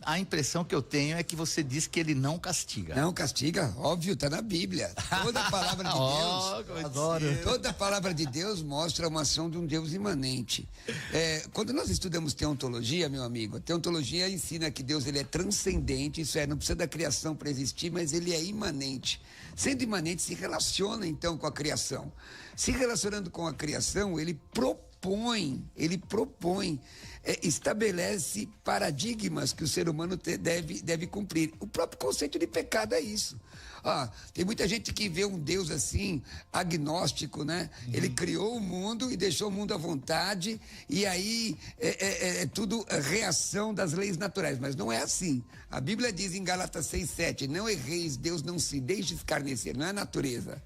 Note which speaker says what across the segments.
Speaker 1: a impressão que eu tenho é que você diz que ele não castiga.
Speaker 2: Não castiga, óbvio, tá na Bíblia. Toda a palavra de Deus,
Speaker 1: adoro.
Speaker 2: Toda a palavra de Deus mostra uma ação de um Deus imanente. Quando nós estudamos teontologia, meu amigo, a teontologia ensina que Deus ele é transcendente, isso é, não precisa da criação para existir, mas ele é imanente. Sendo imanente, se relaciona então com a criação. Se relacionando com a criação, ele propõe, estabelece paradigmas que o ser humano deve cumprir. O próprio conceito de pecado é isso. Tem muita gente que vê um Deus assim, agnóstico, né? Ele criou o mundo e deixou o mundo à vontade, e aí é tudo reação das leis naturais, mas não é assim. A Bíblia diz em Gálatas 6:7, não erreis, Deus não se deixe escarnecer, não é a natureza.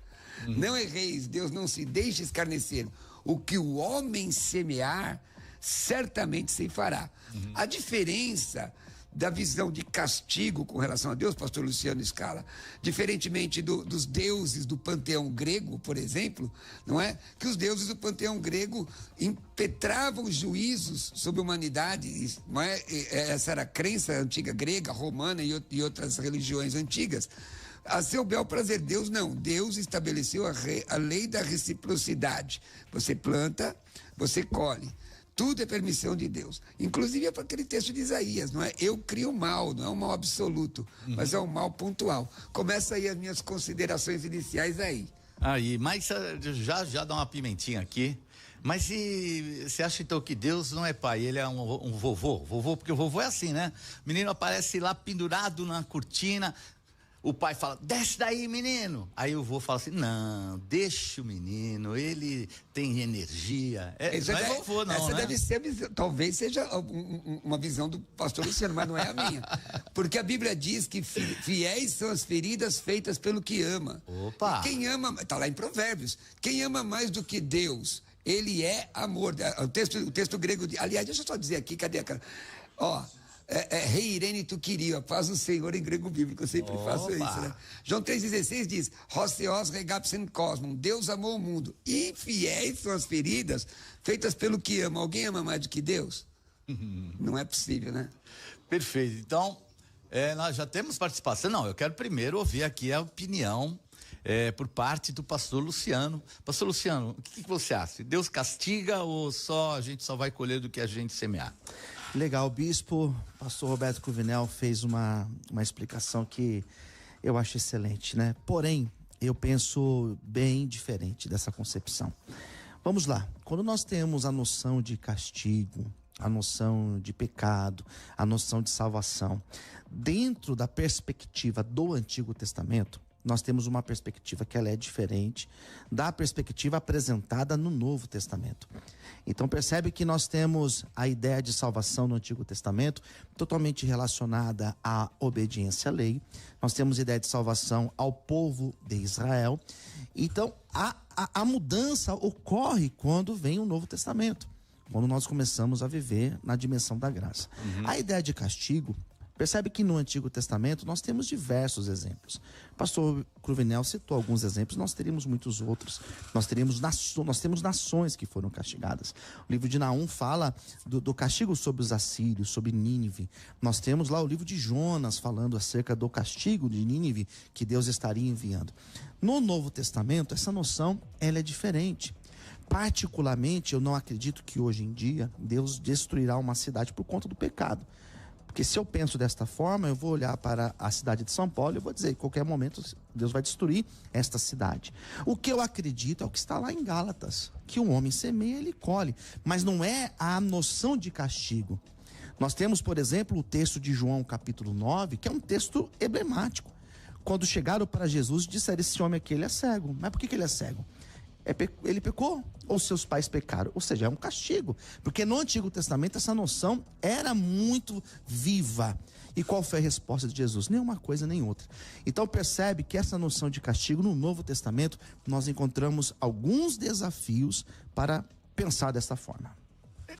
Speaker 2: Não erreis, Deus não se deixe escarnecer. O que o homem semear, certamente se fará. A diferença da visão de castigo com relação a Deus, pastor Luciano Scala, diferentemente dos deuses do panteão grego, por exemplo, não é? Que os deuses do panteão grego impetravam juízos sobre a humanidade, não é? Essa era a crença antiga grega, romana e outras religiões antigas. A seu bel prazer, Deus não. Deus estabeleceu a lei da reciprocidade. Você planta, você colhe. Tudo é permissão de Deus. Inclusive é para aquele texto de Isaías, não é? Eu crio o mal, não é um mal absoluto, mas é um mal pontual. Começa aí as minhas considerações iniciais aí.
Speaker 1: Aí, mas já dá uma pimentinha aqui. Mas e você acha então que Deus não é pai, ele é um vovô, porque o vovô é assim, né? O menino aparece lá pendurado na cortina, o pai fala, desce daí, menino. Aí o vô fala assim, não, deixa o menino, ele tem energia. Não é vovô, não,
Speaker 2: essa
Speaker 1: né?
Speaker 2: deve ser, talvez seja uma visão do pastor Luciano, mas não é a minha. Porque a Bíblia diz que fiéis são as feridas feitas pelo que ama.
Speaker 1: Opa!
Speaker 2: E quem ama, tá lá em Provérbios, quem ama mais do que Deus, ele é amor. O texto grego, aliás, deixa eu só dizer aqui, cadê a cara? Rei Irene tu queria, paz o Senhor em grego bíblico, eu sempre faço isso, né? João 3,16 diz, Roseos regapsen cosmon, Deus amou o mundo, e fiéis são as feridas feitas pelo que ama. Alguém ama mais do que Deus? Não é possível, né? Perfeito,
Speaker 1: então, nós já temos participação, não, eu quero primeiro ouvir aqui a opinião por parte do pastor Luciano. Pastor Luciano, o que você acha? Deus castiga ou a gente só vai colher do que a gente semear?
Speaker 3: Legal, bispo, pastor Roberto Cruvinel fez uma explicação que eu acho excelente, né? Porém, eu penso bem diferente dessa concepção. Vamos lá, quando nós temos a noção de castigo, a noção de pecado, a noção de salvação, dentro da perspectiva do Antigo Testamento, nós temos uma perspectiva que ela é diferente da perspectiva apresentada no Novo Testamento. Então percebe que nós temos a ideia de salvação no Antigo Testamento totalmente relacionada à obediência à lei. Nós temos a ideia de salvação ao povo de Israel. Então a mudança ocorre quando vem o Novo Testamento, quando nós começamos a viver na dimensão da graça. A ideia de castigo, percebe que no Antigo Testamento nós temos diversos exemplos. O pastor Cruvinel citou alguns exemplos, nós teríamos muitos outros. Nós temos nações que foram castigadas. O livro de Naum fala do castigo sobre os assírios, sobre Nínive. Nós temos lá o livro de Jonas falando acerca do castigo de Nínive que Deus estaria enviando. No Novo Testamento, essa noção ela é diferente. Particularmente, eu não acredito que hoje em dia Deus destruirá uma cidade por conta do pecado. Porque se eu penso desta forma, eu vou olhar para a cidade de São Paulo e vou dizer, em qualquer momento Deus vai destruir esta cidade. O que eu acredito é o que está lá em Gálatas, que o homem semeia, ele colhe, mas não é a noção de castigo. Nós temos, por exemplo, o texto de João capítulo 9, que é um texto emblemático. Quando chegaram para Jesus, disseram, esse homem aqui, ele é cego. Mas por que ele é cego? Ele pecou ou seus pais pecaram? Ou seja, é um castigo. Porque no Antigo Testamento essa noção era muito viva. E qual foi a resposta de Jesus? Nenhuma coisa nem outra. Então percebe que essa noção de castigo no Novo Testamento nós encontramos alguns desafios para pensar dessa forma.